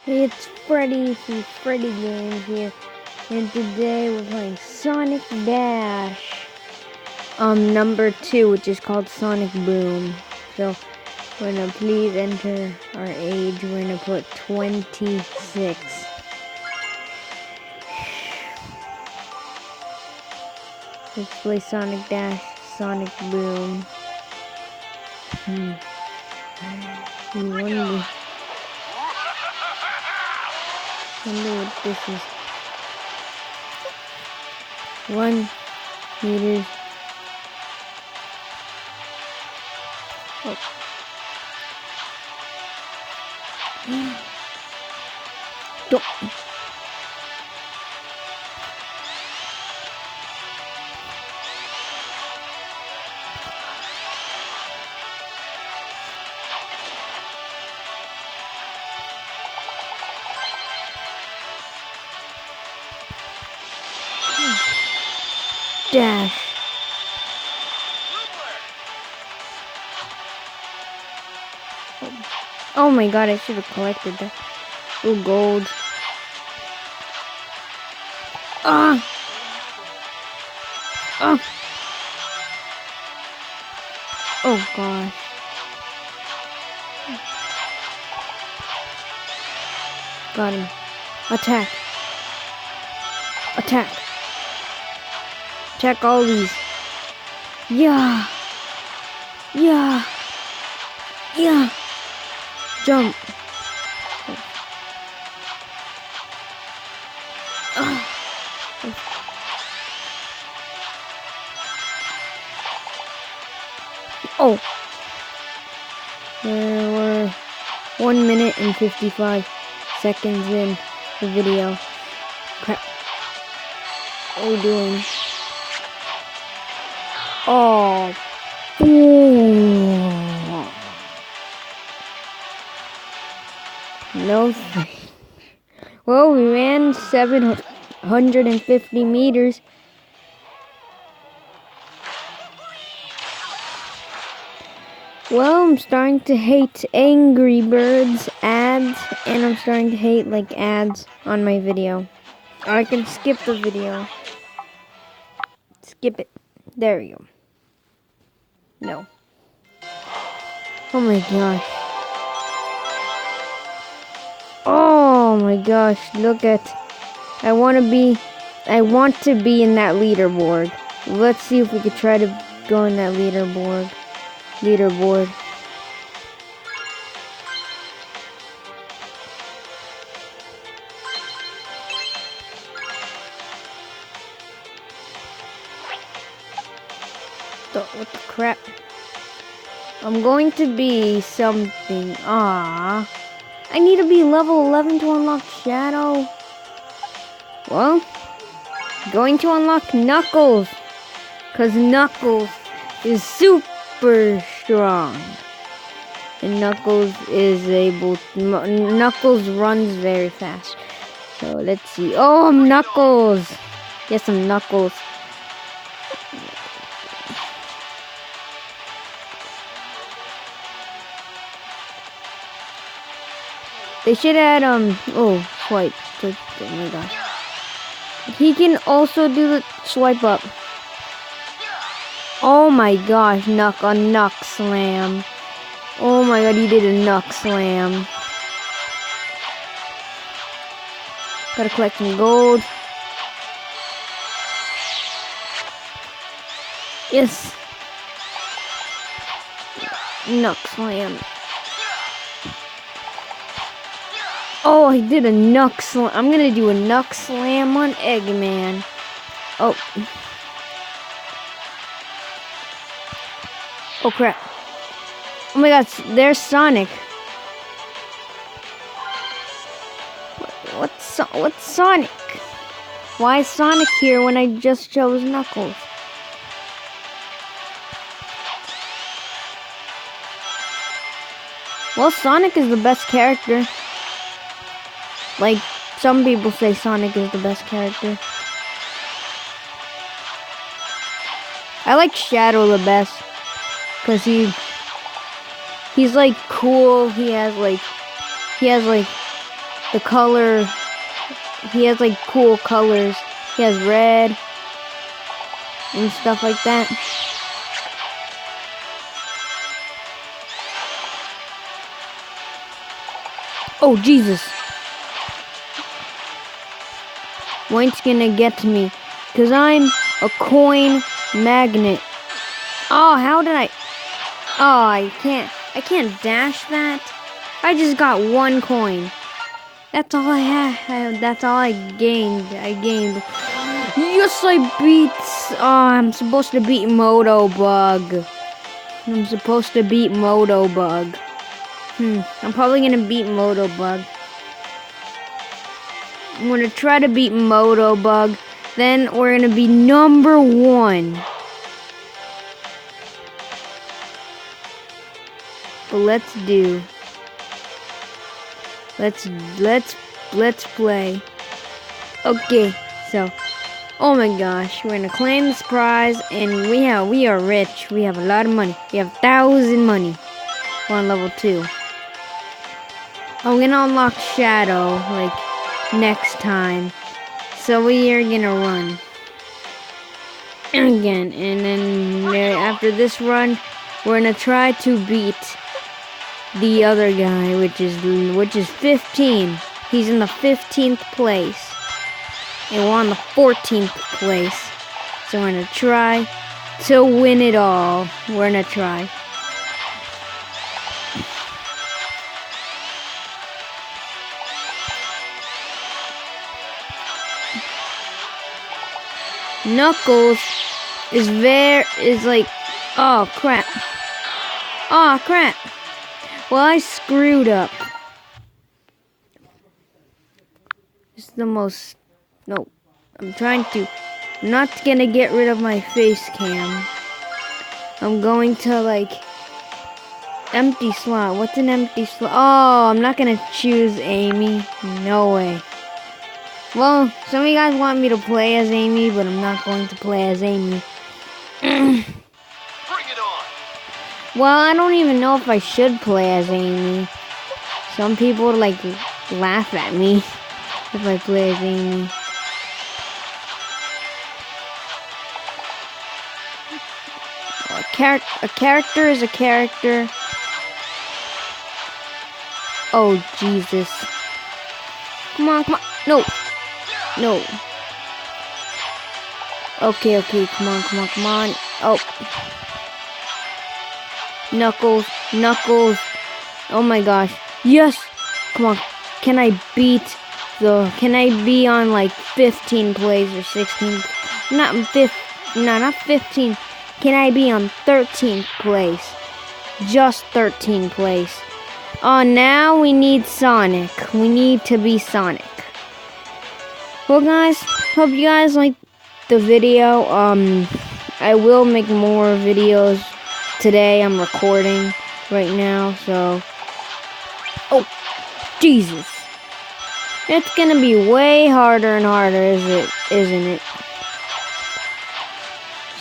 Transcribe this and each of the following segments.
Hey, it's Freddy from Freddy Games here, and today we're playing Sonic Dash, number 2, which is called Sonic Boom. So, we're gonna please enter our age. We're gonna put 26. Let's play Sonic Dash, Sonic Boom. Wonder what this is. 1 meter. Oh. Don't. Dash. Oh my god, I should have collected that. Oh, gold. Ah! Ah! Oh gosh. Got him. Attack. Attack. Attack all these. Yeah. Yeah. Yeah. Jump. Oh. We're 1 minute and 55 seconds in the video. Crap. What are we doing? Oh. No thanks. Well, we ran 750 meters. Well, I'm starting to hate Angry Birds ads, and I'm starting to hate like ads on my video. I can skip the video. Skip it. There we go. No. Oh my gosh. Oh my gosh, look at. I want to be in that leaderboard. Let's see if we could try to go in that leaderboard. What the crap? I'm going to be something. Ah, I need to be level 11 to unlock Shadow. Well, going to unlock Knuckles, cause Knuckles is super strong, and Knuckles runs very fast. So let's see. Oh, I'm Knuckles. Yes, I'm Knuckles. They should add, oh, swipe. Oh my gosh. He can also do the swipe up. Oh my gosh, Knuck Slam. Oh my god, he did a Knuck Slam. Gotta collect some gold. Yes. Knuck Slam. Oh, I did a Knuck Slam. I'm gonna do a Knuck Slam on Eggman. Oh. Oh crap. Oh my god, there's Sonic. What's Sonic? Why is Sonic here when I just chose Knuckles? Well, Sonic is the best character. Like, some people say Sonic is the best character. I like Shadow the best, cause he's like cool. He has like the color. He has like cool colors. He has red and stuff like that. Oh, Jesus. White's gonna get to me. Because I'm a coin magnet. Oh, how did I... Oh, I can't dash that. I just got 1 coin. That's all I had. That's all I gained. Yes, I beat... Oh, I'm supposed to beat Motobug. I'm probably gonna beat Motobug. I'm gonna try to beat Motobug. Then we're gonna be number 1. But let's play. Okay, so oh my gosh, we're gonna claim this prize, and we are rich. We have a lot of money. We have 1,000 money. We're on level 2. I'm gonna unlock Shadow like next time. So we are gonna run again, and then after this run, we're gonna try to beat the other guy, which is 15. He's in the 15th place, and we're on the 14th place. So we're gonna try to win it all. We're gonna try. Knuckles is like, oh crap. Well, I screwed up. It's the most, no, I'm not gonna get rid of my face cam. I'm going to like, empty slot. What's an empty slot? Oh, I'm not gonna choose Amy. No way. Well, some of you guys want me to play as Amy, but I'm not going to play as Amy. Bring it on. Well, I don't even know if I should play as Amy. Some people like laugh at me if I play as Amy. A character is a character. Oh, Jesus. Come on. No. Okay, come on. Oh. Knuckles. Oh my gosh. Yes. Come on. Can I be on like 15 plays or 16? Not 15. Can I be on 13th place? Just 13th place. Oh, now we need Sonic. We need to be Sonic. Well, guys, hope you guys liked the video. I will make more videos today. I'm recording right now, so... Oh, Jesus. It's gonna be way harder and harder, isn't it?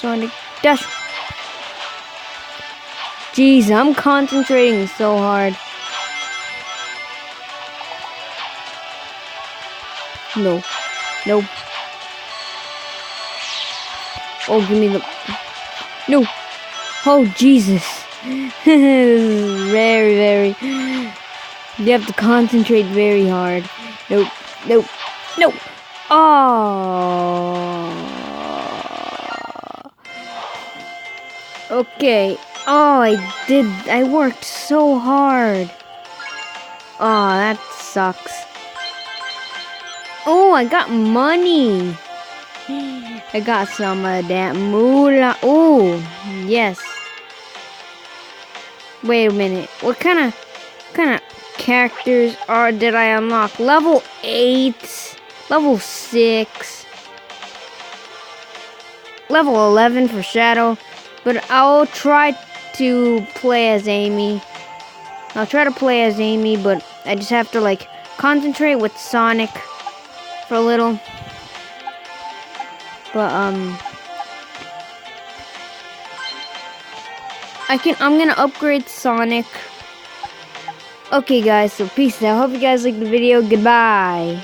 Sonic Dash. Jeez, I'm concentrating so hard. No. Oh, give me the... No. Oh, Jesus. This is very... You have to concentrate very hard. Nope. Oh. Okay. Oh, I worked so hard. Oh, that sucks. Oh, I got money. I got some of that moolah. Oh, yes. Wait a minute. What kind of characters did I unlock? Level 8, level 6, level 11 for Shadow. But I'll try to play as Amy. But I just have to like concentrate with Sonic for a little. But I'm gonna upgrade Sonic Okay, guys, so peace out. Hope you guys liked the video. Goodbye.